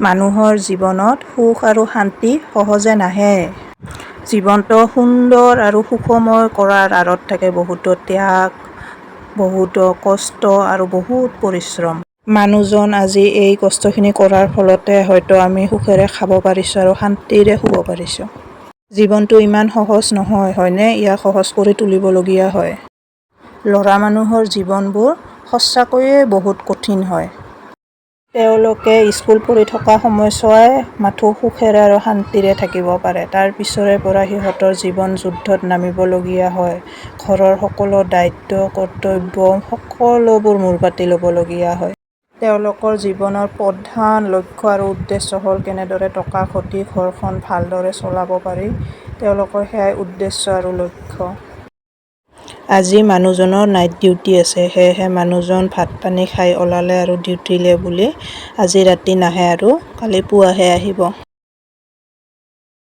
মানুহৰ জীৱনত সুখ আৰু শান্তি সহজে নাহে। জীৱনটো সুন্দৰ আৰু সুখময় কৰাৰ আঁৰত থাকে বহুতো ত্যাগ, বহুতো কষ্ট আৰু বহুত পৰিশ্ৰম। মানুহজন আজি এই কষ্টখিনি কৰাৰ ফলতে হয়তো আমি সুখেৰে খাব পাৰিছোঁ আৰু শান্তিৰে শুব পাৰিছোঁ। জীৱনটো ইমান সহজ নহয়, হয়নে? ইয়াক সহজ কৰি তুলিবলগীয়া হয়। ল'ৰা মানুহৰ জীৱনবোৰ সঁচাকৈয়ে বহুত কঠিন হয়। তেওঁলোকে স্কুল পঢ়ি থকা সময়ছোৱাই মাথো সুখেৰে আৰু শান্তিৰে থাকিব পাৰে। তাৰ পিছৰে পৰা সিহঁতৰ জীৱন যুদ্ধত নামিবলগীয়া হয়। ঘৰৰ সকলো দায়িত্ব, কৰ্তব্য সকলোবোৰ মূৰ পাতি ল'বলগীয়া হয়। তেওঁলোকৰ জীৱনৰ প্ৰধান লক্ষ্য আৰু উদ্দেশ্য হ'ল কেনেদৰে টকা ঘটি ঘৰখন ভালদৰে চলাব পাৰি। তেওঁলোকৰ সেয়াই উদ্দেশ্য আৰু লক্ষ্য। আজি মানুহজনৰ নাইট ডিউটি আছে, সেয়েহে মানুহজন ভাত পানী খাই ওলালে আৰু ডিউটিলে বুলি আজি ৰাতি নাহে আৰু কালি পুৱাহে আহিব।